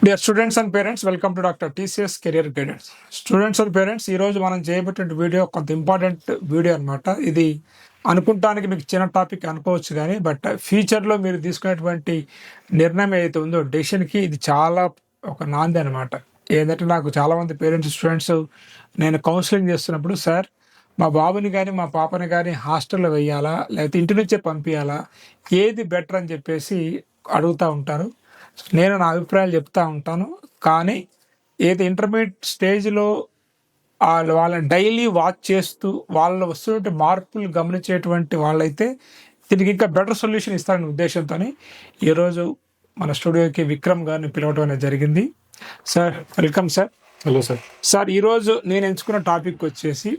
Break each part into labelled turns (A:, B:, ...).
A: Dear students and parents, welcome to doctor TCS career guidance. Students and parents, ఈరోజు మనం చేయబట్టిన video కొంత important video అనమాట. ఇది అనుకుంటానికి మీకు చిన్న టాపిక్ అనుకోవచ్చు, కానీ బట్ ఫ్యూచర్లో మీరు తీసుకునేటువంటి నిర్ణయం ఏదైతే ఉందో డెసిషన్కి ఇది చాలా ఒక నాంది అనమాట. ఏంటంటే నాకు చాలామంది పేరెంట్స్ స్టూడెంట్స్ నేను కౌన్సిలింగ్ చేస్తున్నప్పుడు, సార్ మా బాబుని కానీ మా పాపని కానీ హాస్టల్లో వెయ్యాలా లేకపోతే ఇంటి నుంచే పంపించాలా, ఏది బెటర్ అని చెప్పేసి అడుగుతూ ఉంటారు. నేను నా అభిప్రాయాలు చెప్తూ ఉంటాను. కానీ ఏది ఇంటర్మీడియట్ స్టేజ్లో వాళ్ళని డైలీ వాచ్ చేస్తూ వాళ్ళలో వస్తున్నటువంటి మార్పులు గమనించేటువంటి వాళ్ళైతే దీనికి ఇంకా బెటర్ సొల్యూషన్ ఇస్తారనే ఉద్దేశంతో ఈరోజు మన స్టూడియోకి విక్రమ్ గారిని పిలవడం అనేది జరిగింది. Sir, welcome sir.
B: Hello sir.
A: Sir, ఈరోజు నేను ఎంచుకున్న టాపిక్ వచ్చేసి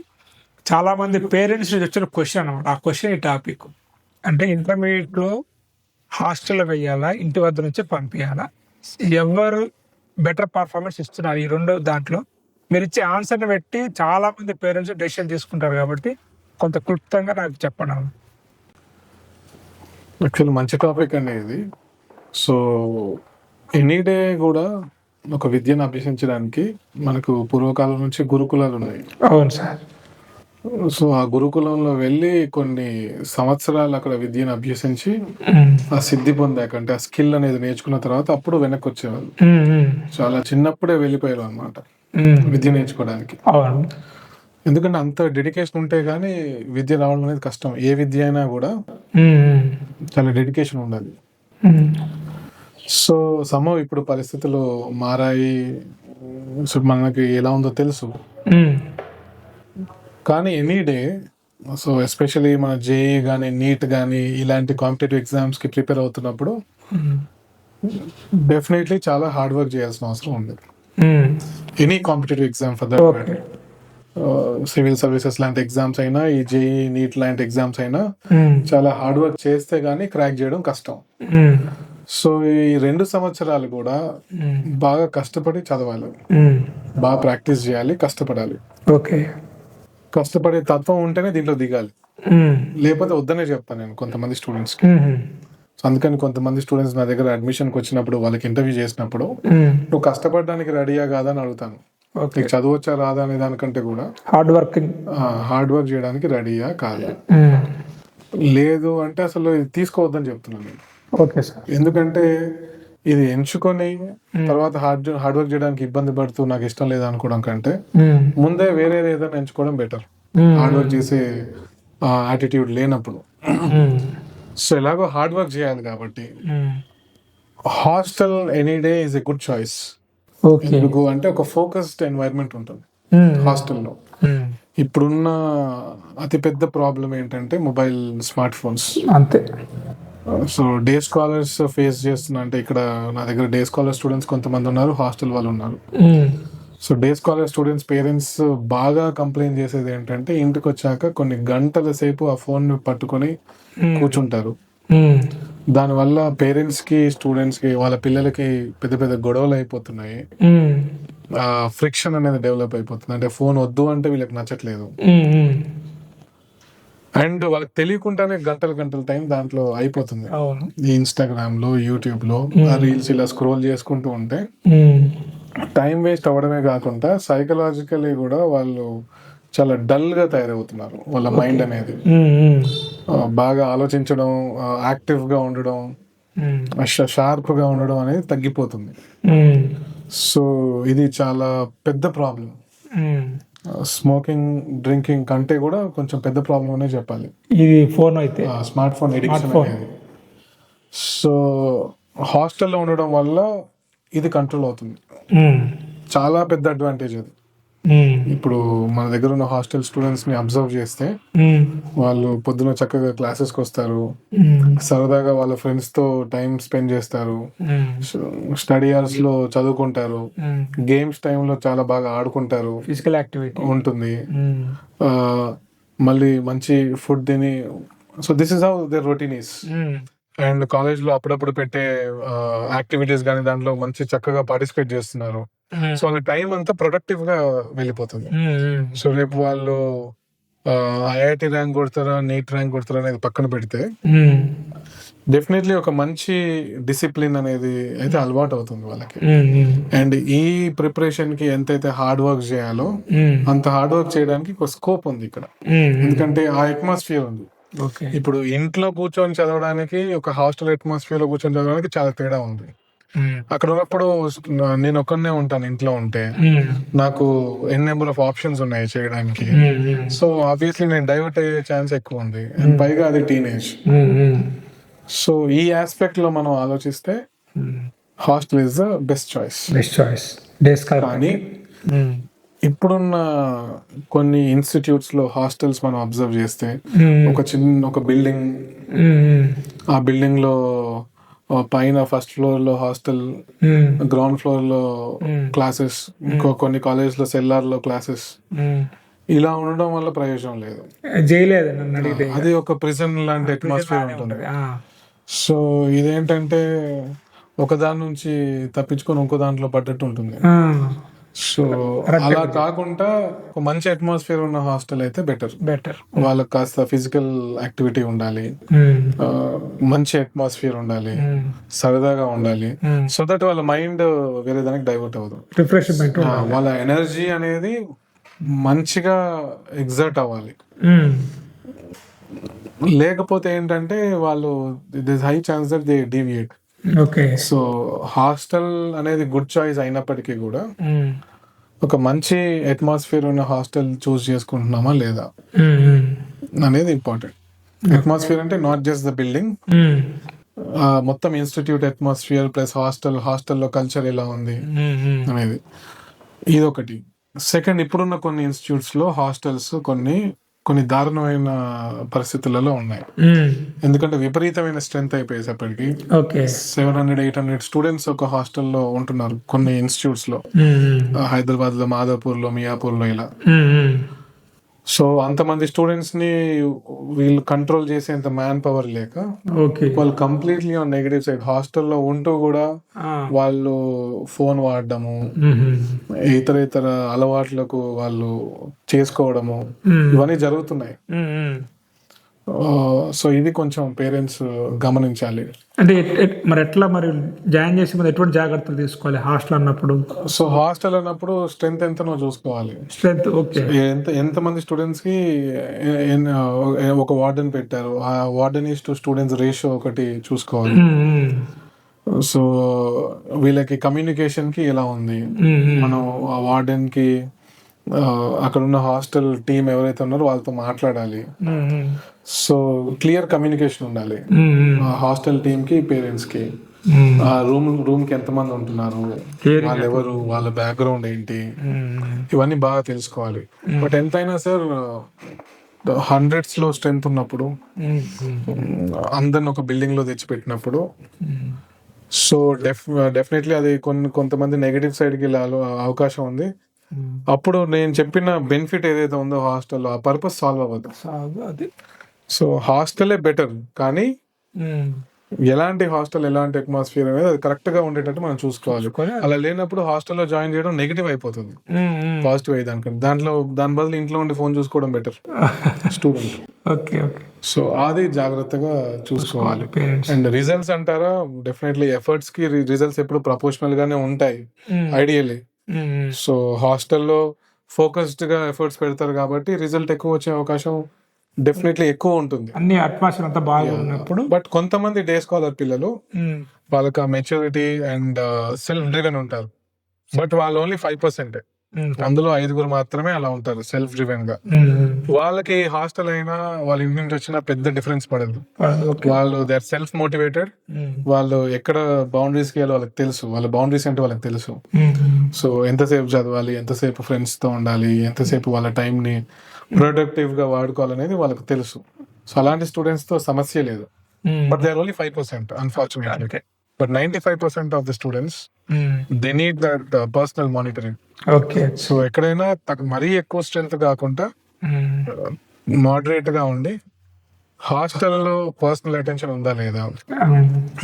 A: చాలామంది పేరెంట్స్ వచ్చిన క్వశ్చన్ అనమాట. ఆ క్వశ్చన్ ఈ టాపిక్ అంటే ఇంటర్మీడియట్లో హాస్టల్లో వెయ్యాలా ఇంటి వద్ద నుంచి పంపించాలా, ఎవరు బెటర్ పర్ఫార్మెన్స్ ఇస్తున్నారు, ఈ రెండు దాంట్లో మీరు ఇచ్చే ఆన్సర్ని పెట్టి చాలా మంది పేరెంట్స్ డెసిషన్ తీసుకుంటారు. కాబట్టి కొంత క్లుప్తంగా నాకు చెప్పండి.
B: యాక్చువల్లీ మంచి టాపిక్ అండి ఇది. సో ఎనీ డే కూడా ఒక విద్యను అభ్యసించడానికి మనకు పూర్వకాలం నుంచి గురుకులాలు ఉన్నాయి.
A: అవును సార్.
B: సో ఆ గురుకులంలో వెళ్ళి కొన్ని సంవత్సరాలు అక్కడ విద్యను అభ్యసించి ఆ సిద్ధి పొందాక, అంటే ఆ స్కిల్ అనేది నేర్చుకున్న తర్వాత అప్పుడు వెనక్కి వచ్చేవాళ్ళు. చాలా చిన్నప్పుడే వెళ్ళిపోయారు అనమాట విద్య నేర్చుకోవడానికి. ఎందుకంటే అంత డెడికేషన్ ఉంటే గానీ విద్య రావడం అనేది కష్టం. ఏ విద్య అయినా కూడా చాలా డెడికేషన్ ఉండాలి. సో సమయం ఇప్పుడు పరిస్థితులు మారాయి. సో మనకి ఎలా ఉందో తెలుసు. కానీ ఎనీ డే, సో ఎస్పెషలీ మన జేఈ కానీ నీట్ కానీ ఇలాంటి కాంపిటేటివ్ ఎగ్జామ్స్కి ప్రిపేర్ అవుతున్నప్పుడు డెఫినెట్లీ చాలా హార్డ్ వర్క్ చేయాల్సిన అవసరం ఉంది. Any competitive exam for that matter, civil services లాంటి ఎగ్జామ్స్ అయినా, ఈ జేఈ నీట్ లాంటి ఎగ్జామ్స్ అయినా చాలా హార్డ్ వర్క్ చేస్తే గానీ క్రాక్ చేయడం కష్టం. సో ఈ 2 సంవత్సరాలు కూడా బాగా కష్టపడి చదవాలి, బాగా ప్రాక్టీస్ చేయాలి, కష్టపడాలి.
A: ఓకే.
B: కష్టపడే తత్వం ఉంటేనే దీంట్లో దిగాలి, లేకపోతే వద్దనే చెప్తాను నేను కొంతమంది స్టూడెంట్స్కి. సో అందుకని కొంతమంది స్టూడెంట్స్ నా దగ్గర అడ్మిషన్కి వచ్చినప్పుడు, వాళ్ళకి ఇంటర్వ్యూ చేసినప్పుడు, నువ్వు కష్టపడడానికి రెడీయా కాదా అని అడుగుతాను. నీకు చదవచ్చా రాదా అనే దానికంటే కూడా హార్డ్ వర్క్ చేయడానికి రెడీయా కాదా. లేదు అంటే అసలు ఇది తీసుకోవద్దని చెప్తున్నాను నేను.
A: Okay sir.
B: ఎందుకంటే ఇది ఎంచుకొని తర్వాత హార్డ్ వర్క్ చేయడానికి ఇబ్బంది పడుతూ నాకు ఇష్టం లేదు అనుకోవడం కంటే ముందే వేరే ఏదైనా ఎంచుకోవడం బెటర్, హార్డ్ వర్క్ చేసే యాటిట్యూడ్ లేనప్పుడు. సో ఎలాగో హార్డ్ వర్క్ చేయాలి కాబట్టి hostel any day is a good choice. ఎందుకు అంటే ఒక ఫోకస్డ్ ఎన్వైరన్మెంట్ ఉంటుంది హాస్టల్లో. ఇప్పుడున్న అతిపెద్ద ప్రాబ్లం ఏంటంటే మొబైల్, స్మార్ట్ ఫోన్స్.
A: అంతే.
B: సో డే స్కాలర్స్ ఫేస్ చేస్తున్నా, అంటే ఇక్కడ నా దగ్గర డే స్కాలర్ స్టూడెంట్స్ కొంతమంది ఉన్నారు, హాస్టల్ వాళ్ళు ఉన్నారు. So day scholar students parents బాగా కంప్లైంట్ చేసేది ఏంటంటే ఇంటికి వచ్చాక కొన్ని గంటల సేపు ఆ ఫోన్ పట్టుకొని కూర్చుంటారు. దానివల్ల పేరెంట్స్ కి, స్టూడెంట్స్ కి, వాళ్ళ పిల్లలకి పెద్ద పెద్ద గొడవలు అయిపోతున్నాయి. ఫ్రిక్షన్ అనేది డెవలప్ అయిపోతుంది. అంటే ఫోన్ వద్దు అంటే వీళ్ళకి నచ్చట్లేదు, అండ్ వాళ్ళకి తెలియకుండానే గంటల టైం దాంట్లో అయిపోతుంది. ఈ ఇన్స్టాగ్రామ్ లో, యూట్యూబ్ లో రీల్స్ ఇలా స్క్రోల్ చేసుకుంటూ ఉంటే టైం వేస్ట్ అవ్వడమే కాకుండా సైకలాజికలీ కూడా వాళ్ళు చాలా డల్ గా తయారవుతున్నారు. వాళ్ళ మైండ్ అనేది బాగా ఆలోచించడం, యాక్టివ్ గా ఉండడం, షార్ప్ గా ఉండడం అనేది తగ్గిపోతుంది. సో ఇది చాలా పెద్ద ప్రాబ్లం. స్మోకింగ్, డ్రింకింగ్ కంటే కూడా కొంచెం పెద్ద ప్రాబ్లం అనే చెప్పాలి
A: ఇది ఫోన్ అయితే,
B: స్మార్ట్ ఫోన్ ఎడిక్షన్ అనేది. సో హాస్టల్లో ఉండడం వల్ల ఇది కంట్రోల్ అవుతుంది. చాలా పెద్ద అడ్వాంటేజ్ అది. ఇప్పుడు మన దగ్గర ఉన్న హాస్టల్ స్టూడెంట్స్ ని అబ్జర్వ్ చేస్తే వాళ్ళు పొద్దున చక్కగా క్లాసెస్కి వస్తారు, సరదాగా వాళ్ళ ఫ్రెండ్స్ తో టైం స్పెండ్ చేస్తారు, స్టడీ అవర్స్ లో చదువుకుంటారు, గేమ్స్ టైంలో చాలా బాగా ఆడుకుంటారు,
A: ఫిజికల్ యాక్టివిటీ ఉంటుంది,
B: మళ్ళీ మంచి ఫుడ్ తిని. So this is how their routine is. And college లో అప్పుడప్పుడు పెట్టే యాక్టివిటీస్ కానీ దాంట్లో మంచి చక్కగా పార్టిసిపేట్ చేస్తున్నారు. సో వాళ్ళ టైం అంతా ప్రొడక్టివ్ గా వెళ్ళిపోతుంది. సో రేపు వాళ్ళు ఐఐటి ర్యాంక్ కొడతారా, నీట్ ర్యాంక్ కొడతారా అనేది పక్కన పెడితే డెఫినెట్లీ ఒక మంచి డిసిప్లిన్ అనేది అయితే అలవాటు అవుతుంది వాళ్ళకి. అండ్ ఈ ప్రిపరేషన్ కి ఎంతైతే హార్డ్ వర్క్ చేయాలో అంత హార్డ్ వర్క్ చేయడానికి ఒక స్కోప్ ఉంది ఇక్కడ. ఎందుకంటే ఆ అట్మాస్ఫియర్ ఉంది. ఇప్పుడు ఇంట్లో కూర్చొని చదవడానికి ఒక హాస్టల్ అట్మాస్ఫియర్ లో కూర్చొని చదవడానికి చాలా తేడా ఉంది. అక్కడ ఉన్నప్పుడు నేను ఒక్కనే ఉంటాను ఇంట్లో ఉంటే, నాకు ఎన్ నెంబర్ ఆఫ్ ఆప్షన్స్ ఉన్నాయి చేయడానికి. సో ఆబ్వియస్లీ నేను డైవర్ట్ అయ్యే ఛాన్స్ ఎక్కువ ఉంది. అండ్ పైగా అది టీనేజ్. సో ఈ ఆస్పెక్ట్ లో మనం ఆలోచిస్తే hostel is the best choice. కానీ ఇప్పుడున్న కొన్ని ఇన్స్టిట్యూట్స్ లో హాస్టల్స్ మనం అబ్జర్వ్ చేస్తే ఒక బిల్డింగ్, ఆ బిల్డింగ్ లో పైన ఫస్ట్ ఫ్లోర్ లో హాస్టల్, గ్రౌండ్ ఫ్లోర్ లో క్లాసెస్, కొన్ని కాలేజ్ లో సెల్లార్ లో క్లాసెస్. ఇలా ఉండడం వల్ల ప్రయోజనం లేదు. అది ఒక ప్రిజన్ లాంటి అట్మాస్ఫియర్ ఉంటుంది. సో ఇదేంటంటే ఒక దాని నుంచి తప్పించుకొని ఇంకో దాంట్లో పడ్డట్టు ఉంటుంది. సో అలా కాకుండా ఒక మంచి అట్మాస్ఫియర్ ఉన్న హాస్టల్ అయితే బెటర్. వాళ్ళకి కాస్త ఫిజికల్ యాక్టివిటీ ఉండాలి, మంచి అట్మాస్ఫియర్ ఉండాలి, సరదాగా ఉండాలి. సో దట్ వాళ్ళ మైండ్ వేరే దానికి డైవర్ట్ అవ్వదు.
A: రిఫ్రెష్మెంట్,
B: వాళ్ళ ఎనర్జీ అనేది మంచిగా ఎగ్జర్ట్ అవ్వాలి. లేకపోతే ఏంటంటే వాళ్ళు this high chance that they deviate. So hostel అనేది గుడ్ చాయిస్ అయినప్పటికీ కూడా ఒక మంచి అట్మాస్ఫియర్ ఉన్న హాస్టల్ చూస్ చేసుకుంటున్నామా లేదా అనేది ఇంపార్టెంట్. అట్మాస్ఫియర్ అంటే నాట్ జస్ట్ ద బిల్డింగ్, మొత్తం ఇన్స్టిట్యూట్ అట్మాస్ఫియర్ ప్లస్ హాస్టల్లో కల్చర్ ఎలా ఉంది అనేది ఇదొకటి. సెకండ్, ఇప్పుడున్న కొన్ని ఇన్స్టిట్యూట్స్ లో హాస్టల్స్ కొన్ని దారుణమైన పరిస్థితులలో ఉన్నాయి. ఎందుకంటే విపరీతమైన స్ట్రెంత్ అయిపోయేసప్పటికి 700-800 స్టూడెంట్స్ ఒక హాస్టల్లో ఉంటున్నారు కొన్ని ఇన్స్టిట్యూట్స్ లో. హైదరాబాద్ లో, మాదాపూర్ లో, మియాపూర్ లో ఇలా. సో అంతమంది స్టూడెంట్స్ ని వీళ్ళు కంట్రోల్ చేసేంత మ్యాన్ పవర్ లేక వాళ్ళు కంప్లీట్లీ ఆన్ నెగటివ్ సైడ్ హాస్టల్లో ఉంటూ కూడా వాళ్ళు ఫోన్ వాడడము, ఇతర అలవాట్లకు వాళ్ళు చేసుకోవడము, ఇవన్నీ జరుగుతున్నాయి. సో ఇది కొంచెం పేరెంట్స్ గమనించాలి.
A: అంటే మరి ఎట్లా జాయిన్ చేసే ముందు ఎటువంటి జాగ్రత్తలు తీసుకోవాలి హాస్టల్ అన్నప్పుడు?
B: సో హాస్టల్ అన్నప్పుడు స్ట్రెంత్ ఎంతనో చూసుకోవాలి. ఎంతమంది స్టూడెంట్స్ కి ఒక వార్డెన్ పెట్టారు, ఆ వార్డెన్ టు స్టూడెంట్స్ రేషియో ఒకటి చూసుకోవాలి. సో వీళ్ళకి కమ్యూనికేషన్ కి ఎలా ఉంది, మనం ఆ వార్డెన్ కి అక్కడ ఉన్న హాస్టల్ టీమ్ ఎవరైతే ఉన్నారో వాళ్ళతో మాట్లాడాలి. సో క్లియర్ కమ్యూనికేషన్ ఉండాలి హాస్టల్ టీమ్ కి, పేరెంట్స్ కి. ఆ రూమ్ కి ఎంతమంది ఉంటున్నారు, వాళ్ళు ఎవరు, వాళ్ళ బ్యాక్గ్రౌండ్ ఏంటి, ఇవన్నీ బాగా తెలుసుకోవాలి. బట్ ఎంతైనా సార్ హండ్రెడ్స్ లో స్ట్రెంత్ ఉన్నప్పుడు, అందరిని ఒక బిల్డింగ్ లో తెచ్చిపెట్టినప్పుడు, సో డెఫినెట్లీ అది కొంతమంది నెగటివ్ సైడ్ కి వెళ్ళే అవకాశం ఉంది. అప్పుడు నేను చెప్పిన బెనిఫిట్ ఏదైతే ఉందో హాస్టల్లో, ఆ పర్పస్ సాల్వ్ అవ్వదు. సో హాస్టలే బెటర్, కానీ ఎలాంటి హాస్టల్, ఎలాంటి అట్మాస్ఫియర్ అనేది అది కరెక్ట్ గా ఉండేటట్టు మనం చూసుకోవాలి. అలా లేనప్పుడు హాస్టల్లో జాయిన్ చేయడం నెగిటివ్ అయిపోతుంది, పాజిటివ్ అయ్యేదానికంటే. దాని బదులు ఇంట్లో ఉండి ఫోన్ చూసుకోవడం బెటర్ స్టూడెంట్. సో అది జాగ్రత్తగా చూసుకోవాలి. అండ్ రిజల్ట్స్ అంటారా, డెఫినెట్లీ ఎఫర్ట్స్ కి రిజల్ట్స్ ఎప్పుడు ప్రపోర్షనల్ గానే ఉంటాయి ఐడియల్లీ. సో హాస్టల్లో ఫోకస్డ్ గా ఎఫర్ట్స్ పెడతారు కాబట్టి రిజల్ట్ ఎక్కువ వచ్చే అవకాశం డెఫినెట్లీ ఎక్కువ ఉంటుంది,
A: అన్ని అట్మాస్ఫియర్ అంతా బాగున్నప్పుడు.
B: బట్ కొంతమంది డే స్కాలర్ పిల్లలు, వాళ్ళకి మెచ్యూరిటీ అండ్ సెల్ఫ్ డ్రివెన్ ఉంటారు, బట్ వాళ్ళు ఓన్లీ 5%. అందులో 5 మాత్రమే అలా ఉంటారు సెల్ఫ్ డ్రివెన్ గా. వాళ్ళకి హాస్టల్ అయినా వాళ్ళ ఇంటి నుంచి వచ్చినా పెద్ద డిఫరెన్స్ పడదు. వాళ్ళు దే ఆర్ సెల్ఫ్ మోటివేటెడ్. వాళ్ళు ఎక్కడ బౌండరీస్ కి వాళ్ళకి తెలుసు, వాళ్ళ బౌండరీస్ అంటే వాళ్ళకి తెలుసు. సో ఎంతసేపు చదవాలి, ఎంతసేపు ఫ్రెండ్స్ తో ఉండాలి, ఎంతసేపు వాళ్ళ టైం ని ప్రొడక్టివ్ గా వాడుకోవాలనేది వాళ్ళకి తెలుసు. సో అలాంటి స్టూడెంట్స్ తో సమస్య లేదు. But they are only 5% unfortunately. But 95% of the students, they need that personal monitoring. So ఎక్కడైనా మరీ ఎక్కువ స్ట్రెంత్ కాకుండా మోడరేట్ గా ఉండి, హాస్టల్లో పర్సనల్ అటెన్షన్ ఉందా లేదా,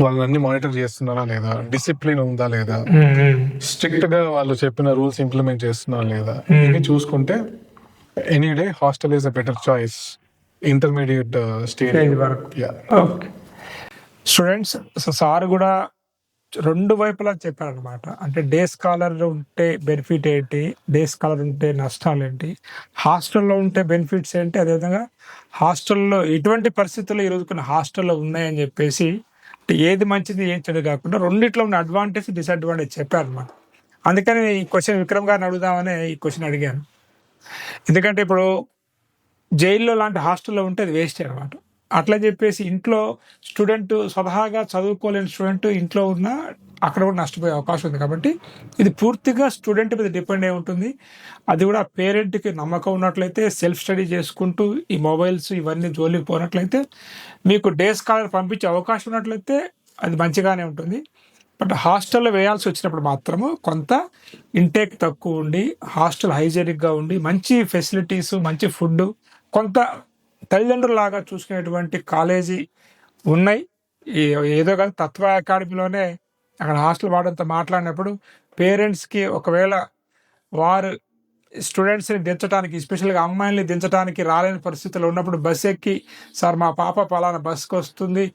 B: వాళ్ళని మానిటర్ చేస్తున్నారా లేదా, డిసిప్లిన్ ఉందా లేదా, స్ట్రిక్ట్ గా వాళ్ళు చెప్పిన రూల్స్ ఇంప్లిమెంట్ చేస్తున్నారా లేదా, ఇవి చూసుకుంటే any day hostel is a better choice intermediate stage వరకు.
A: స్టూడెంట్స్ సార్ కూడా రెండు వైపులా చెప్పారనమాట. అంటే డే స్కాలర్ ఉంటే బెనిఫిట్ ఏంటి, డే స్కాలర్ ఉంటే నష్టాలు ఏంటి, హాస్టల్లో ఉంటే బెనిఫిట్స్ ఏంటి, అదేవిధంగా హాస్టల్లో ఎటువంటి పరిస్థితుల్లో ఈరోజు కొన్ని హాస్టల్లో ఉన్నాయని చెప్పేసి అంటే ఏది మంచిది ఏం చెడు కాకుండా రెండిట్లో ఉన్న అడ్వాంటేజ్ డిసడ్వాంటేజ్ చెప్పారనమాట. అందుకని ఈ క్వశ్చన్ విక్రమ్ గారిని అడుగుదామనే ఈ క్వశ్చన్ అడిగాను. ఎందుకంటే ఇప్పుడు జైల్లో లాంటి హాస్టల్లో ఉంటే అది వేస్ట్ అనమాట. అట్లా చెప్పేసి ఇంట్లో స్టూడెంట్ స్వతహాగా చదువుకోలేని స్టూడెంట్ ఇంట్లో ఉన్న అక్కడ కూడా నష్టపోయే అవకాశం ఉంది. కాబట్టి ఇది పూర్తిగా స్టూడెంట్ మీద డిపెండ్ అయి ఉంటుంది. అది కూడా పేరెంట్కి నమ్మకం ఉన్నట్లయితే సెల్ఫ్ స్టడీ చేసుకుంటూ ఈ మొబైల్స్ ఇవన్నీ జోలికి పోనట్లయితే మీకు డే స్కాలర్ పంపించే అవకాశం ఉన్నట్లయితే అది మంచిగానే ఉంటుంది. బట్ హాస్టల్లో వేయాల్సి వచ్చినప్పుడు మాత్రము కొంత ఇంటేక్ తక్కువ ఉండి హాస్టల్ హైజెనిక్గా ఉండి మంచి ఫెసిలిటీస్ మంచి ఫుడ్ కొంత తల్లిదండ్రులాగా చూసుకునేటువంటి కాలేజీ ఉన్నాయి. ఏదో కాదు తత్వ అకాడమీలోనే అక్కడ హాస్టల్ వాడంతో మాట్లాడినప్పుడు పేరెంట్స్కి ఒకవేళ వారు స్టూడెంట్స్ని దించడానికి ఎస్పెషల్గా అమ్మాయిల్ని దించడానికి రాలేని పరిస్థితుల్లో ఉన్నప్పుడు బస్ ఎక్కి సార్ మా పాప పలానా బస్కి వస్తుంది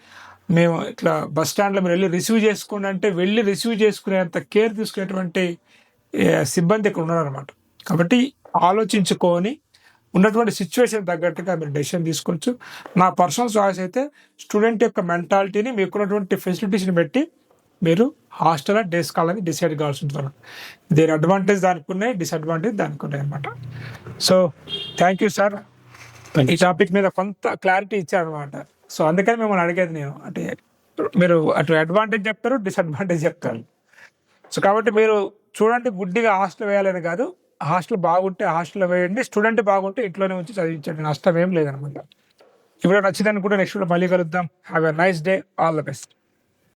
A: మేము ఇట్లా బస్ స్టాండ్లో మీరు వెళ్ళి రిసీవ్ చేసుకోండి అంటే వెళ్ళి రిసీవ్ చేసుకునేంత కేర్ తీసుకునేటువంటి సిబ్బంది ఇక్కడ ఉన్నారనమాట. కాబట్టి ఆలోచించుకొని ఉన్నటువంటి సిచ్యువేషన్ తగ్గట్టుగా మీరు డెసిషన్ తీసుకోవచ్చు. నా పర్సనల్ చాయిస్ అయితే స్టూడెంట్ యొక్క మెంటాలిటీని మీకున్నటువంటి ఫెసిలిటీస్ని బట్టి మీరు హాస్టల్ డే స్కాలర్ని డిసైడ్ కావాల్సి ఉంటుంది. దేని అడ్వాంటేజ్ దానికి ఉన్నాయి, డిసడ్వాంటేజ్ దానికి ఉన్నాయి అనమాట. సో థ్యాంక్ యూ సార్, ఈ టాపిక్ మీద కొంత క్లారిటీ ఇచ్చారనమాట. సో అందుకని మిమ్మల్ని అడిగేది నేను, అంటే మీరు అటు అడ్వాంటేజ్ చెప్తారు, డిసడ్వాంటేజ్ చెప్తారు. సో కాబట్టి మీరు చూడండి, గుడ్డిగా హాస్టల్ వేయాలని కాదు, హాస్టల్ బాగుంటే హాస్టల్లో వేయండి, స్టూడెంట్ బాగుంటే ఇంట్లోనే ఉంచి చదివించండి, నష్టం ఏం లేదనమాట. ఇప్పుడు నచ్చిందని కూడా నెక్స్ట్ మళ్ళీ కలుద్దాం. Have a nice day, all the best.